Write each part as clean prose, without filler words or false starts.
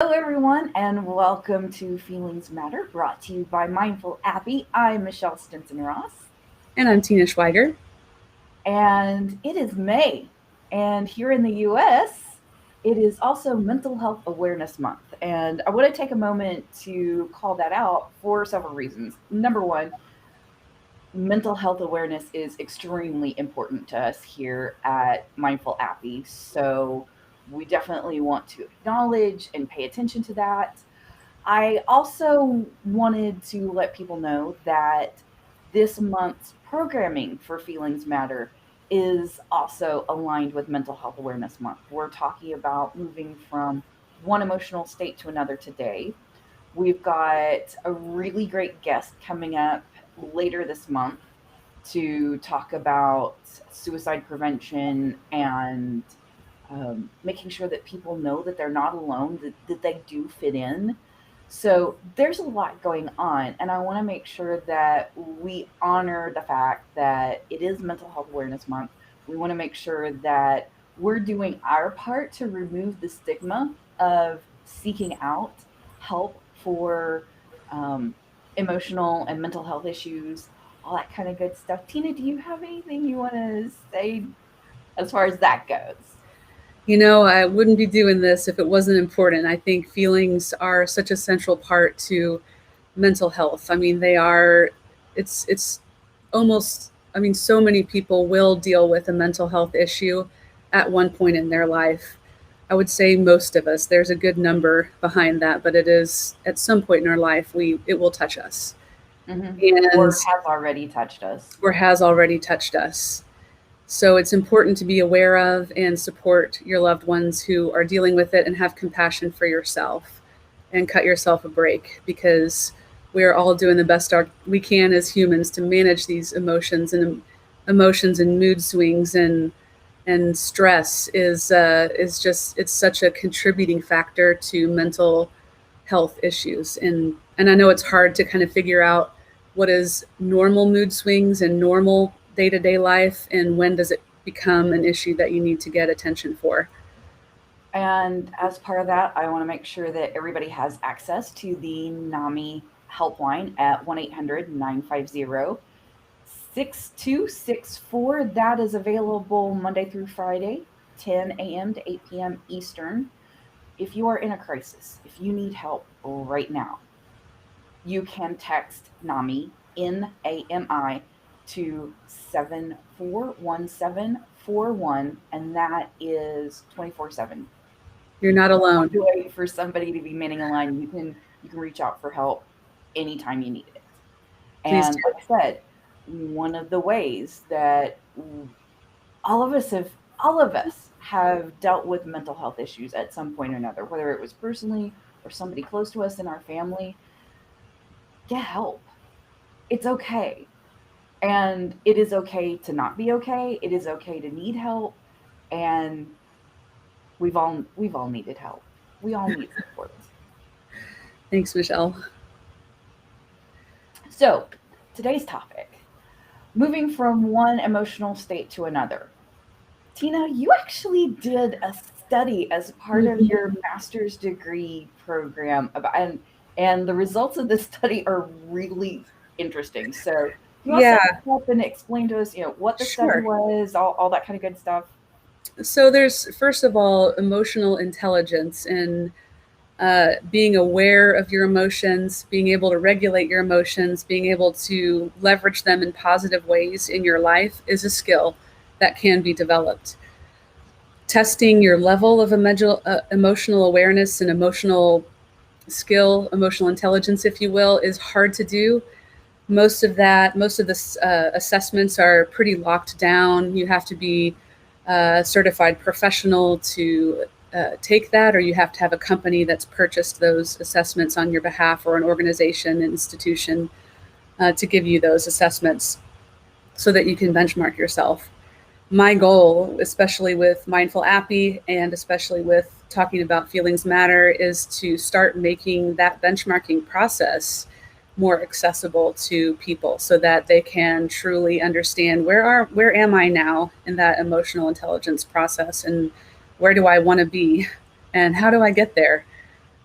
Hello, everyone, and welcome to Feelings Matter, brought to you by Mindful Appy. I'm Michelle Stinson Ross, And I'm Tina Schweiger. and it is May. And here in the US, it is also Mental Health Awareness Month. And I want to take a moment to call that out for several reasons. Number one, mental health awareness is extremely important to us here at Mindful Appy. So we definitely want to acknowledge and pay attention to that. I also wanted to let people know that this month's programming for Feelings Matter is also aligned with Mental Health Awareness Month. We're talking about moving from one emotional state to another today. We've got a really great guest coming up later this month to talk about suicide prevention and making sure that people know that they're not alone, that they do fit in. So there's a lot going on, and I want to make sure that we honor the fact that it is Mental Health Awareness Month. We want to make sure that we're doing our part to remove the stigma of seeking out help for um, emotional and mental health issues, all that kind of good stuff. Tina, do you have anything you want to say as far as that goes? I wouldn't be doing this if it wasn't important. I think feelings are such a central part to mental health. I mean, it's almost, so many people will deal with a mental health issue at one point in their life. I would say most of us, there's a good number behind that, but it is at some point in our life, it will touch us Or and has already touched us. or has already touched us. So it's important to be aware of and support your loved ones who are dealing with it and have compassion for yourself and cut yourself a break because we are all doing the best we can as humans to manage these emotions and mood swings and stress is just it's such a contributing factor to mental health issues and I know it's hard to kind of figure out what is normal mood swings and normal day-to-day life and when does it become an issue that you need to get attention for. And as part of that, I want to make sure that everybody has access to the NAMI helpline at 1-800-950-6264. That is available Monday through Friday, 10 a.m. to 8 p.m. Eastern. If you are in a crisis, if you need help right now, you can text NAMI, NAMI, to 741741, and that is 24/7. You're You not don't have alone. to wait for somebody to be manning a line. You can reach out for help anytime you need it. Please And do. like I said, one of the ways that all of us have dealt with mental health issues at some point or another, whether it was personally or somebody close to us in our family. Get help. It's okay. And it is okay to not be okay. It is okay to need help. And we've all needed help. We all need support. Thanks, Michelle. So, today's topic, moving from one emotional state to another. Tina, you actually did a study as part of Mhm. your master's degree program about, and the results of this study are really interesting. So, you want to Yeah, set this up and explain to us, what the study sure. was, all that kind of good stuff? So there's first of all emotional intelligence and being aware of your emotions, being able to regulate your emotions, being able to leverage them in positive ways in your life is a skill that can be developed. Testing your level of emotional awareness and emotional skill, emotional intelligence, if you will, is hard to do. Most of the assessments are pretty locked down. You have to be a certified professional to take that, or you have to have a company that's purchased those assessments on your behalf, or an organization, an institution to give you those assessments so that you can benchmark yourself. My goal, especially with Mindful Appy and especially with talking about Feelings Matter, is to start making that benchmarking process more accessible to people so that they can truly understand where am I now in that emotional intelligence process and where do I want to be and how do I get there.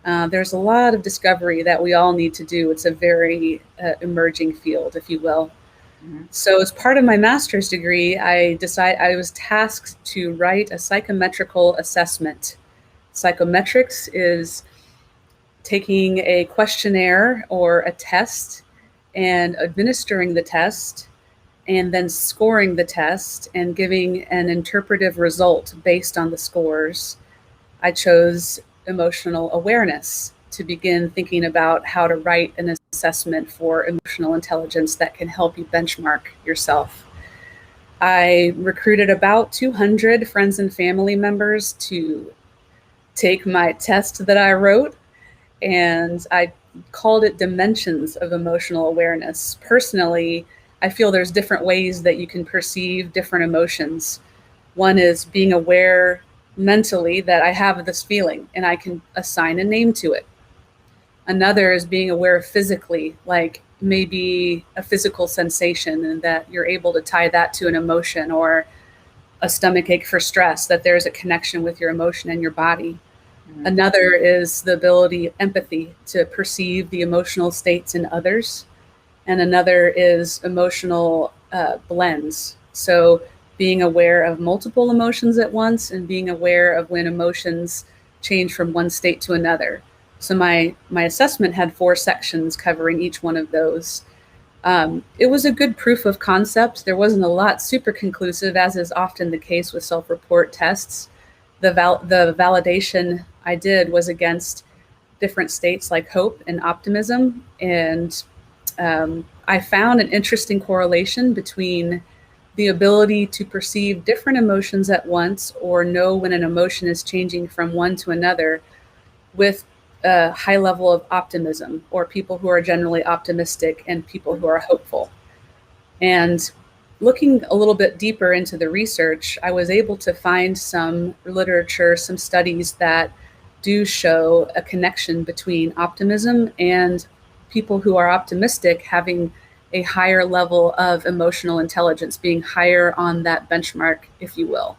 There's a lot of discovery that we all need to do. It's a very emerging field, if you will. Hmm. So, as part of my master's degree, I was tasked to write a psychometrical assessment. Psychometrics is taking a questionnaire or a test and administering the test and then scoring the test and giving an interpretive result based on the scores. I chose emotional awareness to begin thinking about how to write an assessment for emotional intelligence that can help you benchmark yourself. I recruited about 200 friends and family members to take my test that I wrote, and I called it Dimensions of Emotional Awareness. Personally, I feel there's different ways that you can perceive different emotions. One is being aware mentally that I have this feeling and I can assign a name to it. Another is being aware physically, like maybe a physical sensation, and that you're able to tie that to an emotion, or a stomach ache for stress, that there's a connection with your emotion and your body. Hmm. Another is the ability, empathy, to perceive the emotional states in others. And another is emotional blends. So being aware of multiple emotions at once and being aware of when emotions change from one state to another. So my assessment had 4 sections covering each one of those. It was a good proof of concept. There wasn't a lot super conclusive, as is often the case with self-report tests. The validation I did was against different states like hope and optimism, and I found an interesting correlation between the ability to perceive different emotions at once or know when an emotion is changing from one to another with a high level of optimism, or people who are generally optimistic and people who are hopeful. And looking a little bit deeper into the research, I was able to find some literature, some studies that do show a connection between optimism and people who are optimistic having a higher level of emotional intelligence, being higher on that benchmark, if you will.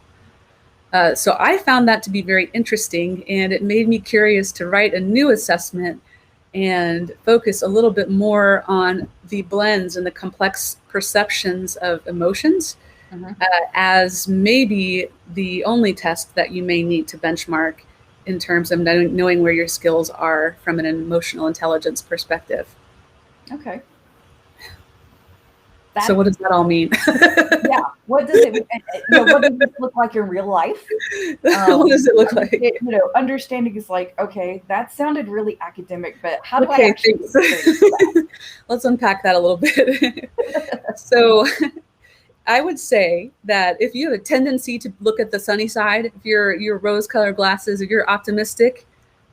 So I found that to be very interesting, and it made me curious to write a new assessment and focus a little bit more on the blends and the complex perceptions of emotions, Hmm. as maybe the only test that you may need to benchmark in terms of knowing where your skills are from an emotional intelligence perspective. Okay. So That, what does that all mean? yeah. What does it, what does this look like in real life? What does it look like? Understanding is like, okay, that sounded really academic, but how do I Okay, actually thanks. experience Let's unpack that a little bit. So I would say that if you have a tendency to look at the sunny side, if you're rose-colored glasses, if you're optimistic,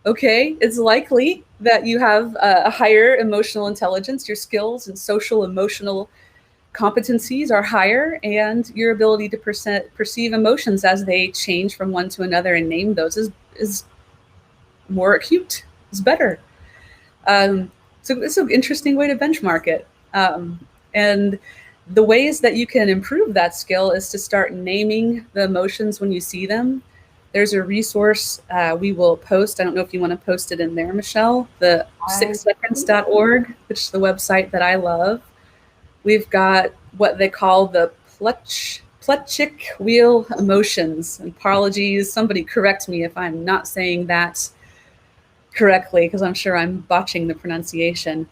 okay, it's likely that you have a higher emotional intelligence. Your skills and social emotional competencies are higher, and your ability to perceive emotions as they change from one to another and name those is more acute, is better. So it's an interesting way to benchmark it. And the ways that you can improve that skill is to start naming the emotions when you see them. There's a resource we will post. I don't know if you want to post it in there, Michelle, the I? 6seconds.org, which is the website that I love. We've got what they call the Plutchik wheel emotions. And apologies, somebody correct me if I'm not saying that correctly, because I'm sure I'm botching the pronunciation.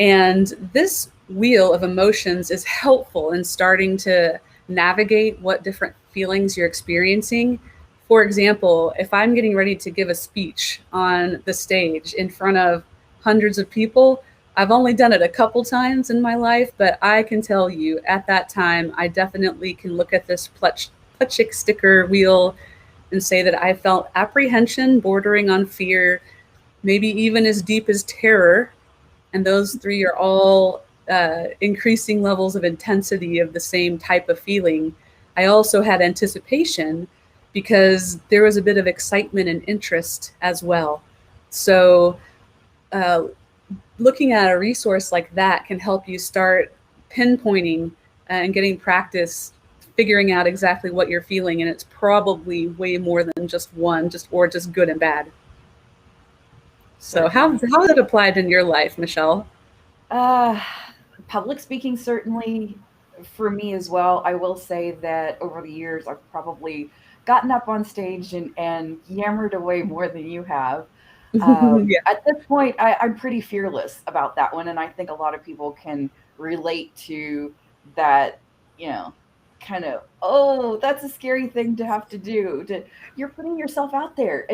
And this wheel of emotions is helpful in starting to navigate what different feelings you're experiencing. For example, if I'm getting ready to give a speech on the stage in front of hundreds of people, I've only done it a couple times in my life, but I can tell you at that time, I definitely can look at this Plutchik sticker wheel and say that I felt apprehension bordering on fear, maybe even as deep as terror. And those 3 are all increasing levels of intensity of the same type of feeling. I also had anticipation because there was a bit of excitement and interest as well. So, uh, looking at a resource like that can help you start pinpointing and getting practice figuring out exactly what you're feeling, and it's probably way more than just one, just good and bad. So how Certainly. has it applied in your life, Michelle? Uh, Public speaking, certainly for me as well. I will say that over the years, I've probably gotten up on stage and yammered away more than you have. Yeah. At this point, I'm pretty fearless about that one. And I think a lot of people can relate to that, you know, kind of, oh, that's a scary thing to have to do. You're putting yourself out there.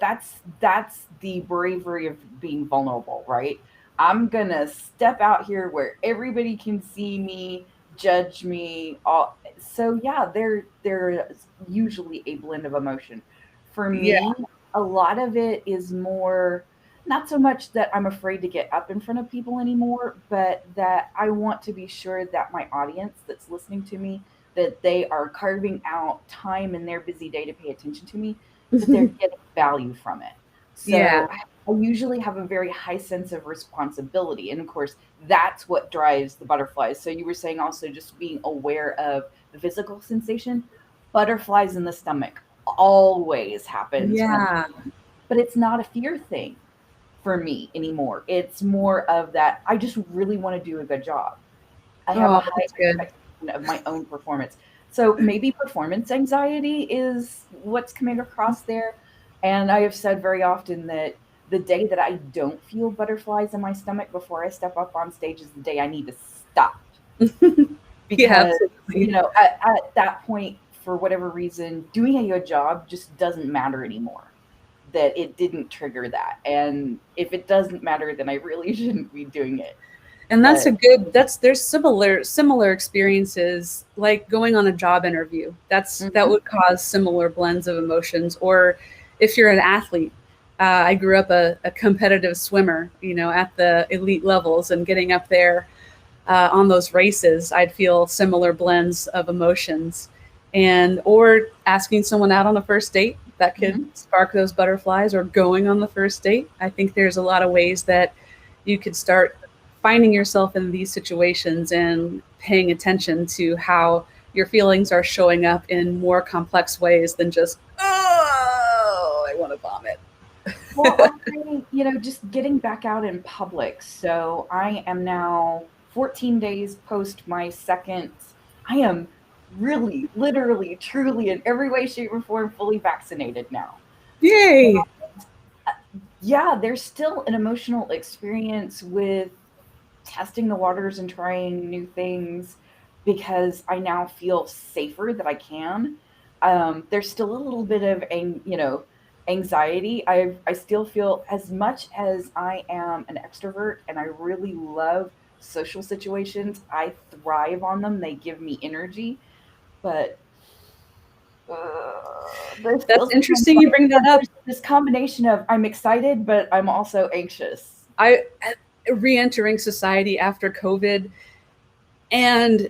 That's the bravery of being vulnerable, right? I'm gonna step out here where everybody can see me, judge me. All so yeah, there's usually a blend of emotion. For Yeah. me, a lot of it is more not so much that I'm afraid to get up in front of people anymore, but that I want to be sure that my audience that's listening to me, that they are carving out time in their busy day to pay attention to me, that they're getting value from it. Yeah. So I usually have a very high sense of responsibility. And of course, that's what drives the butterflies. So you were saying also just being aware of the physical sensation. Butterflies in the stomach always happens when, Yeah. but it's not a fear thing for me anymore. It's more of that I just really want to do a good job. I have a Oh, high that's good. expectation of my own performance. So maybe performance anxiety is what's coming across there. And I have said very often that the day that I don't feel butterflies in my stomach before I step up on stage is the day I need to stop. Yeah, Because, absolutely. at that point, for whatever reason, doing a good job just doesn't matter anymore. That it didn't trigger that. And if it doesn't matter, then I really shouldn't be doing it. And that's But a good that's there's similar experiences like going on a job interview. That mhm, would cause similar blends of emotions. Or if you're an athlete, I grew up a competitive swimmer, at the elite levels, and getting up there on those races, I'd feel similar blends of emotions. And or asking someone out on a first date, that could mhm. spark those butterflies, or going on the first date. I think there's a lot of ways that you could start finding yourself in these situations and paying attention to how your feelings are showing up in more complex ways than just, oh, I want to vomit. Well, just getting back out in public. So I am now 14 days post my second. I am really, literally, truly, in every way, shape, or form, fully vaccinated now. Yay. Yeah, there's still an emotional experience with testing the waters and trying new things because I now feel safer that I can. There's still a little bit of anxiety. I still feel as much as I am an extrovert and I really love social situations. I thrive on them. They give me energy, but there's That's still sometimes interesting you like bring that up. there's this combination of I'm excited, but I'm also anxious. I re-entering society after COVID, and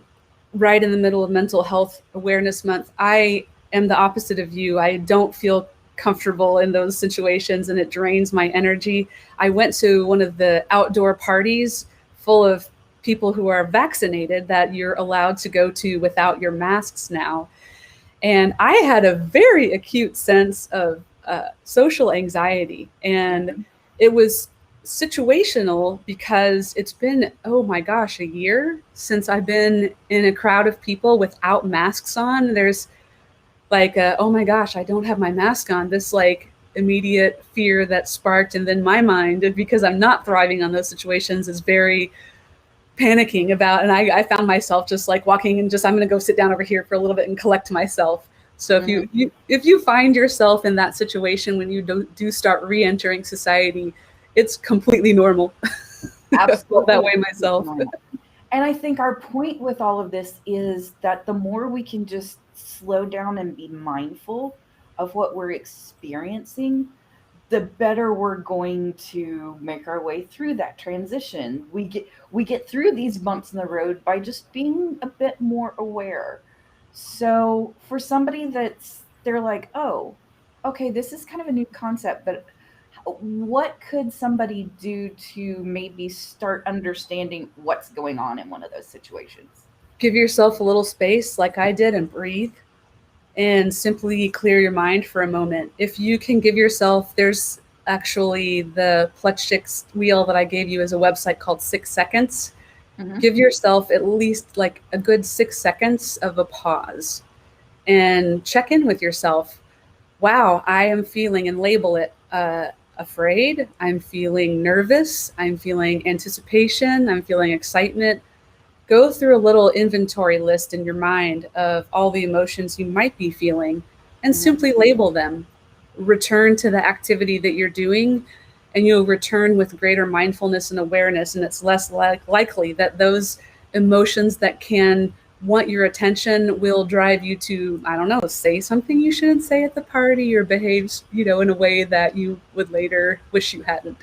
right in the middle of Mental Health Awareness Month, I am the opposite of you. I don't feel comfortable in those situations, and it drains my energy. I went to one of the outdoor parties full of people who are vaccinated that you're allowed to go to without your masks now. And I had a very acute sense of social anxiety. And Mhm. it was situational because it's been, oh my gosh, a year since I've been in a crowd of people without masks on. There's like, oh my gosh, I don't have my mask on. This like immediate fear that sparked. And then my mind, because I'm not thriving on those situations, is very panicking about. And I found myself just like walking and just, I'm going to go sit down over here for a little bit and collect myself. So if Mhm. if you find yourself in that situation when you do start re-entering society, it's completely normal. I felt that Absolutely way completely myself. normal. And I think our point with all of this is that the more we can just slow down and be mindful of what we're experiencing, the better we're going to make our way through that transition. We get through these bumps in the road by just being a bit more aware. So for somebody they're like, "Oh, okay, this is kind of a new concept, but what could somebody do to maybe start understanding what's going on in one of those situations?" Give yourself a little space like I did and breathe, and simply clear your mind for a moment. If you can give yourself, there's actually the Plutchik's wheel that I gave you is a website called 6 Seconds. Hmm. Give yourself at least like a good 6 seconds of a pause and check in with yourself. Wow, I am feeling, and label it afraid. I'm feeling nervous. I'm feeling anticipation. I'm feeling excitement. Go through a little inventory list in your mind of all the emotions you might be feeling and Hmm. simply label them. Return to the activity that you're doing, and you'll return with greater mindfulness and awareness. And it's less likely that those emotions that can want your attention will drive you to, I don't know, say something you shouldn't say at the party or behave, in a way that you would later wish you hadn't.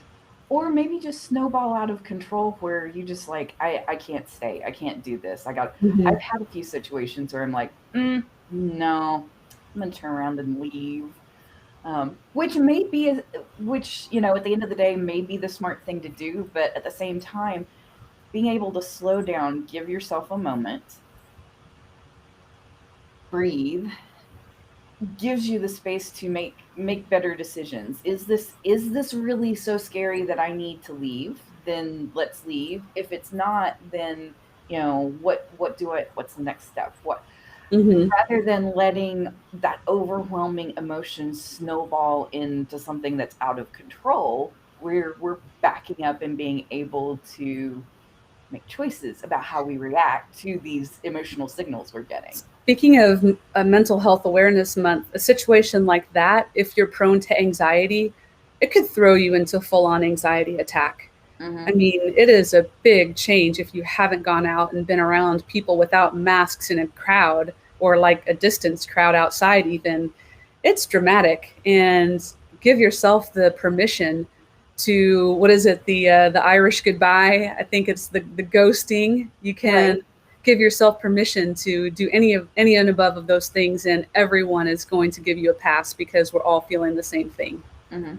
Or maybe just snowball out of control where you just like, I can't stay. I can't do this. I've Mm-hmm. had a few situations where I'm like, no, I'm going to turn around and leave. Which may be, which, at the end of the day, may be the smart thing to do. But at the same time, being able to slow down, give yourself a moment, breathe, gives you the space to make better decisions. Is this really so scary that I need to leave? Then let's leave. If it's not, then what's the next step? What Mm-hmm. Rather than letting that overwhelming emotion snowball into something that's out of control, we're backing up and being able to make choices about how we react to these emotional signals we're getting. Speaking of a mental health awareness month, a situation like that, if you're prone to anxiety, it could throw you into full on anxiety attack. I Hmm. mean, it is a big change if you haven't gone out and been around people without masks in a crowd or like a distance crowd outside, even. It's dramatic. And give yourself the permission to, what is it, the Irish goodbye? I think it's the ghosting. You can Right. give yourself permission to do any and above of those things, and everyone is going to give you a pass because we're all feeling the same thing. Hmm.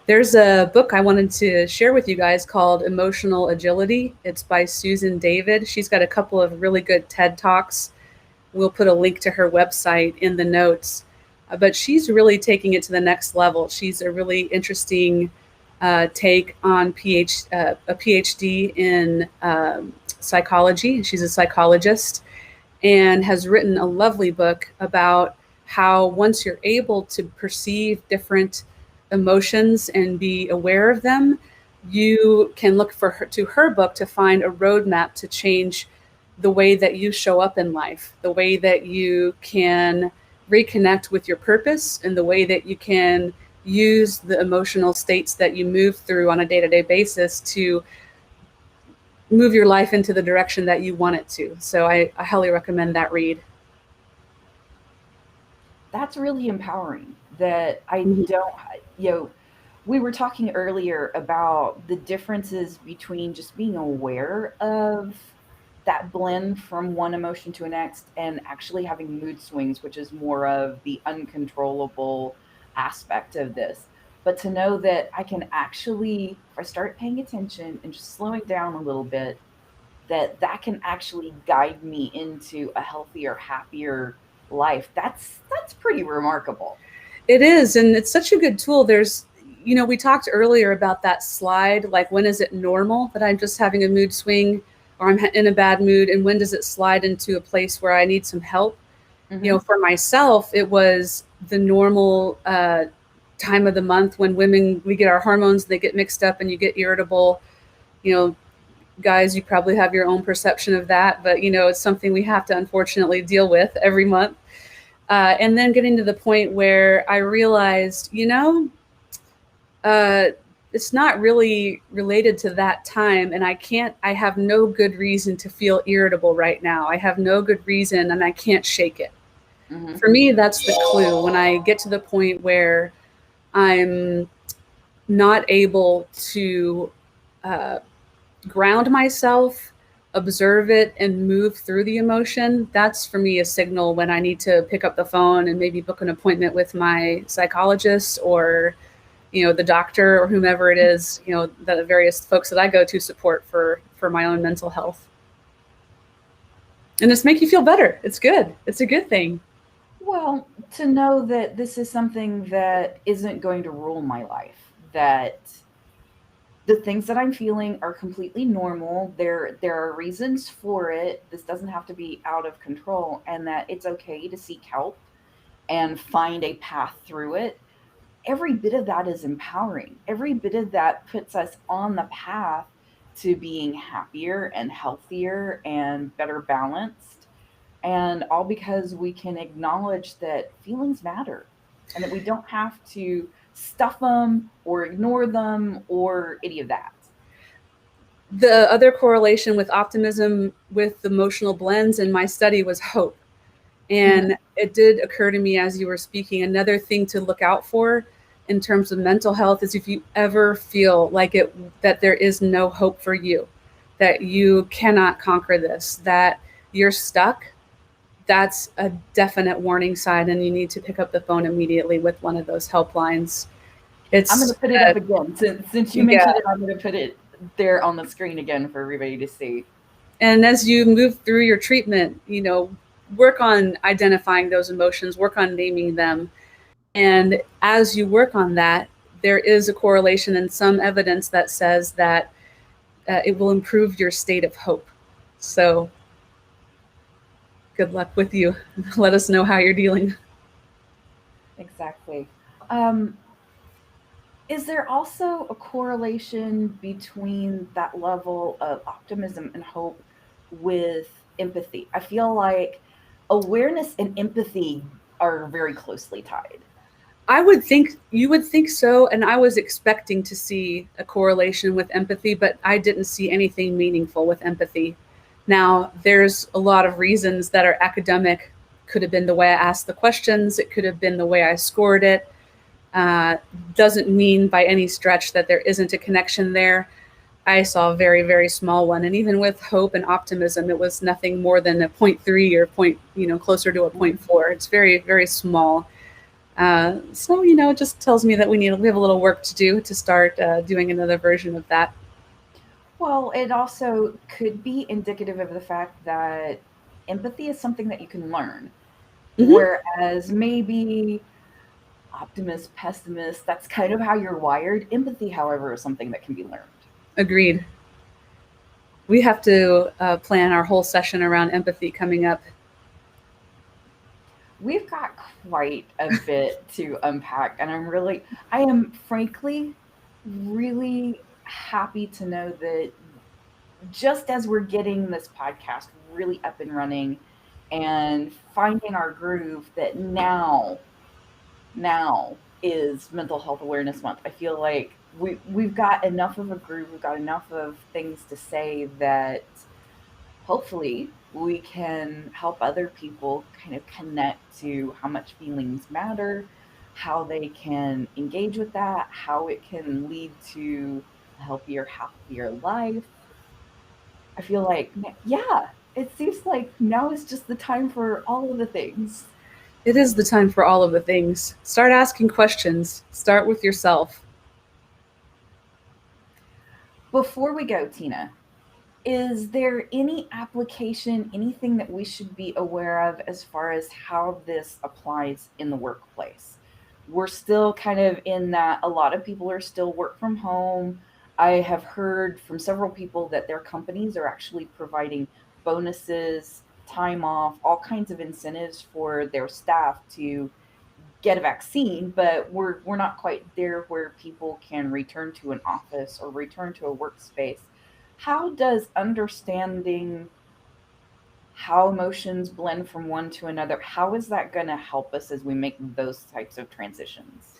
There's a book I wanted to share with you guys called Emotional Agility. It's by Susan David. She's got a couple of really good TED Talks. We'll put a link to her website in the notes. But she's really taking it to the next level. She's a really interesting take on a PhD in psychology. She's a psychologist and has written a lovely book about how once you're able to perceive different emotions and be aware of them, you can look to her book to find a roadmap to change the way that you show up in life, the way that you can reconnect with your purpose, and the way that you can use the emotional states that you move through on a day-to-day basis to move your life into the direction that you want it to. So I highly recommend that read. That's really empowering. That I Mhm. don't, you know, we were talking earlier about the differences between just being aware of that blend from one emotion to the next and actually having mood swings, which is more of the uncontrollable aspect of this. But to know that I can actually, if I start paying attention and just slowing down a little bit, that can actually guide me into a healthier, happier life. That's pretty remarkable. It is, and it's such a good tool. We talked earlier about that slide, like when is it normal that I'm just having a mood swing or I'm in a bad mood, and when does it slide into a place where I need some help? Hmm. For myself, it was the normal time of the month when women, we get our hormones, they get mixed up and you get irritable. You know, guys, you probably have your own perception of that, but it's something we have to unfortunately deal with every month. And then getting to the point where I realized, uh, it's not really related to that time. And I have no good reason to feel irritable right now. I have no good reason and I can't shake it. Hmm. For me, that's the clue. When I get to the point where I'm not able to uh, ground myself, observe it, and move through the emotion, that's for me a signal when I need to pick up the phone and maybe book an appointment with my psychologist or, the doctor or whomever it is, the various folks that I go to support for my own mental health. And just make you feel better. It's good. It's a good thing. Well, To know that this is something that isn't going to rule my life, that the things that I'm feeling are completely normal. There are reasons for it. This doesn't have to be out of control, and that it's okay to seek help and find a path through it. Every bit of that is empowering. Every bit of that puts us on the path to being happier and healthier and better balanced. And all because we can acknowledge that feelings matter and that we don't have to stuff them or ignore them or any of that. The other correlation with optimism with emotional blends in my study was hope. And it did occur to me as you were speaking, another thing to look out for in terms of mental health is if you ever feel like it that there is no hope for you, that you cannot conquer this, that you're stuck, that's a definite warning sign and you need to pick up the phone immediately with one of those helplines. I'm going It's to put it up again. Since you yeah. mentioned it, I'm going to put it there on the screen again for everybody to see. And as you move through your treatment, work on identifying those emotions, work on naming them. And as you work on that, there is a correlation and some evidence that says that it will improve your state of hope. So good luck with you. Let us know how you're dealing. Exactly. Um, is there also a correlation between that level of optimism and hope with empathy? I feel like awareness and empathy are very closely tied. I would think you would think so. And I was expecting to see a correlation with empathy, but I didn't see anything meaningful with empathy. Now, there's a lot of reasons that are academic. Could have been the way I asked the questions, it could have been the way I scored it. Uh, doesn't mean by any stretch that there isn't a connection there. I saw a very, very small one. And even with hope and optimism, it was nothing more than a 0.3 or closer to a 0.4. It's very, very small. So it just tells me that we have a little work to do to start doing another version of that. Well, it also could be indicative of the fact that empathy is something that you can learn, Mm-hmm. whereas maybe optimist, pessimist, that's kind of how you're wired. Empathy, however, is something that can be learned. Agreed. We have to plan our whole session around empathy coming up. We've got quite a bit to unpack, and I am frankly really happy to know that just as we're getting this podcast really up and running and finding our groove, that now is Mental Health Awareness Month. I feel like we've got enough of a groove, we've got enough of things to say that hopefully we can help other people kind of connect to how much feelings matter, how they can engage with that, how it can lead to a healthier, happier life. I feel like, yeah, it seems like now is just the time for all of the things. It is the time for all of the things. Start asking questions. Start with yourself. Before we go, Tina, is there any application, anything that we should be aware of as far as how this applies in the workplace? We're still kind of in that a lot of people are still work from home. I have heard from several people that their companies are actually providing bonuses, time off, all kinds of incentives for their staff to get a vaccine, but we're not quite there where people can return to an office or return to a workspace. How does understanding how emotions blend from one to another, how is that going to help us as we make those types of transitions?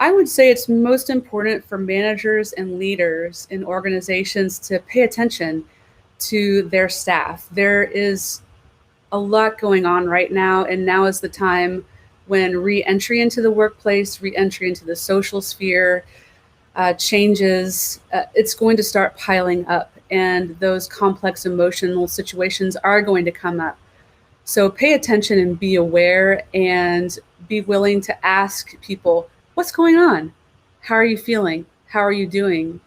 I would say it's most important for managers and leaders in organizations to pay attention to their staff. There is a lot going on right now, and now is the time when re-entry into the workplace, re-entry into the social sphere, changes, it's going to start piling up, and those complex emotional situations are going to come up. So pay attention and be aware and be willing to ask people, what's going on? How are you feeling? How are you doing?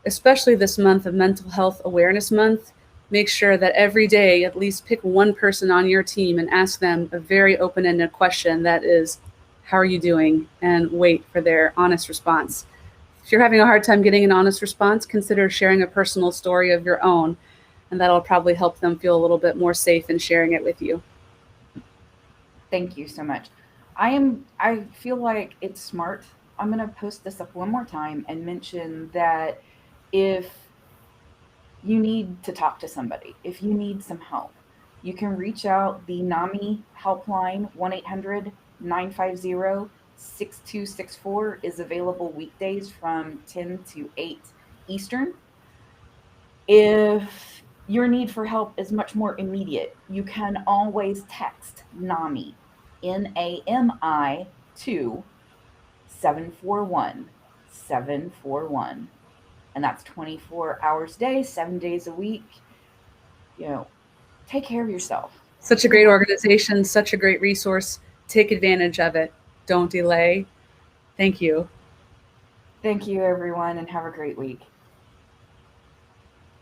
Especially this month of Mental Health Awareness Month, make sure that every day at least pick one person on your team and ask them a very open ended question that is, how are you doing, and wait for their honest response. If you're having a hard time getting an honest response, consider sharing a personal story of your own, and that'll probably help them feel a little bit more safe in sharing it with you. Thank you so much. I feel like it's smart. I'm going to post this up one more time and mention that if you need to talk to somebody, if you need some help, you can reach out. The NAMI helpline, 1-800-950-6264, is available weekdays from 10 to 8 Eastern. If your need for help is much more immediate, you can always text NAMI, NAMI, to 741 741, and that's 24 hours a day, 7 days a week. You know, take care of yourself. Such a You great have, organization, such a great resource. Take advantage of it. Don't delay. Thank you. thank you, everyone, and have a great week.